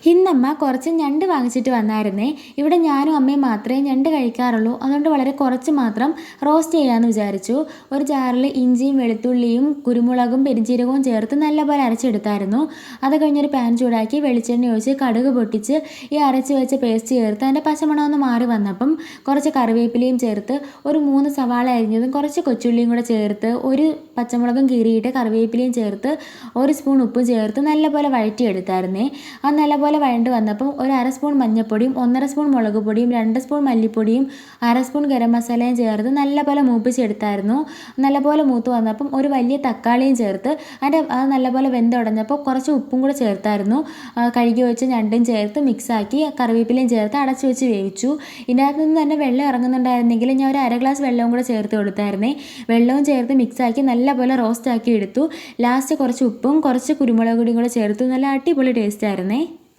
ഇന്നമ്മ കുറച്ച് ഞണ്ട് വാങ്ങിച്ചിട്ട് വന്നായിരുന്നേ. ഇവിടെ ഞാനും അമ്മയും മാത്രമേ ഞണ്ട് കഴിക്കാറുള്ളൂ. അതുകൊണ്ട് വളരെ കുറച്ച് മാത്രം റോസ്റ്റ് ചെയ്യാമെന്ന് വിചാരിച്ചു. ഒരു ജാറിൽ ഇഞ്ചിയും വെളുത്തുള്ളിയും കുരുമുളകും പെരിഞ്ചീരകവും ചേർത്ത് നല്ലപോലെ അരച്ചെടുത്തായിരുന്നു. അത് കഴിഞ്ഞൊരു പാൻ ചൂടാക്കി വെളിച്ചെണ്ണ ഒഴിച്ച് കടുക് പൊട്ടിച്ച് ഈ അരച്ച് വെച്ച പേസ്റ്റ് ചേർത്ത് അതിൻ്റെ പച്ചമണമൊന്ന് മാറി വന്നപ്പം കുറച്ച് കറിവേപ്പിലയും ചേർത്ത് ഒരു 3 സവാള അരിഞ്ഞതും കുറച്ച് കൊച്ചുള്ളിയും കൂടെ ചേർത്ത് ഒരു പച്ചമുളകും കീറിയിട്ട് കറിവേപ്പിലയും ചേർത്ത് 1 സ്പൂൺ ഉപ്പും ചേർത്ത് നല്ലപോലെ വഴറ്റിയെടുത്തായിരുന്നേ. അത് നല്ലപോലെ വഴണ്ട് വന്നപ്പം ഒരു 1/2 സ്പൂൺ മഞ്ഞൾപ്പൊടിയും 1/2 സ്പൂൺ മുളക് പൊടിയും 2 സ്പൂൺ മല്ലിപ്പൊടിയും 1/2 സ്പൂൺ ഗരം മസാലയും ചേർത്ത് നല്ലപോലെ മൂപ്പിച്ചെടുത്തായിരുന്നു. നല്ലപോലെ മൂത്ത് വന്നപ്പം ഒരു വലിയ തക്കാളിയും ചേർത്ത് അത് നല്ലപോലെ വെന്തുടഞ്ഞപ്പോൾ കുറച്ച് ഉപ്പും കൂടെ ചേർത്തായിരുന്നു. കഴുകി വെച്ച് ഞണ്ടും ചേർത്ത് മിക്സാക്കി കറിവേപ്പിലയും ചേർത്ത് അടച്ചു വെച്ച് വേവിച്ചു. ഇതിനകത്ത് നിന്ന് തന്നെ വെള്ളം ഇറങ്ങുന്നുണ്ടായിരുന്നെങ്കിൽ ഞാൻ ഒരു 1/2 ഗ്ലാസ് വെള്ളവും കൂടെ ചേർത്ത് കൊടുത്തായിരുന്നേ. വെള്ളവും ചേർത്ത് മിക്സാക്കി നല്ലപോലെ റോസ്റ്റ് ആക്കി എടുത്തു. ലാസ്റ്റ് കുറച്ച് ഉപ്പും കുറച്ച് കുരുമുളക് പൊടിയും കൂടെ ചേർത്ത് നല്ല അടിപൊളി ടേസ്റ്റ് ആയിരുന്നേ.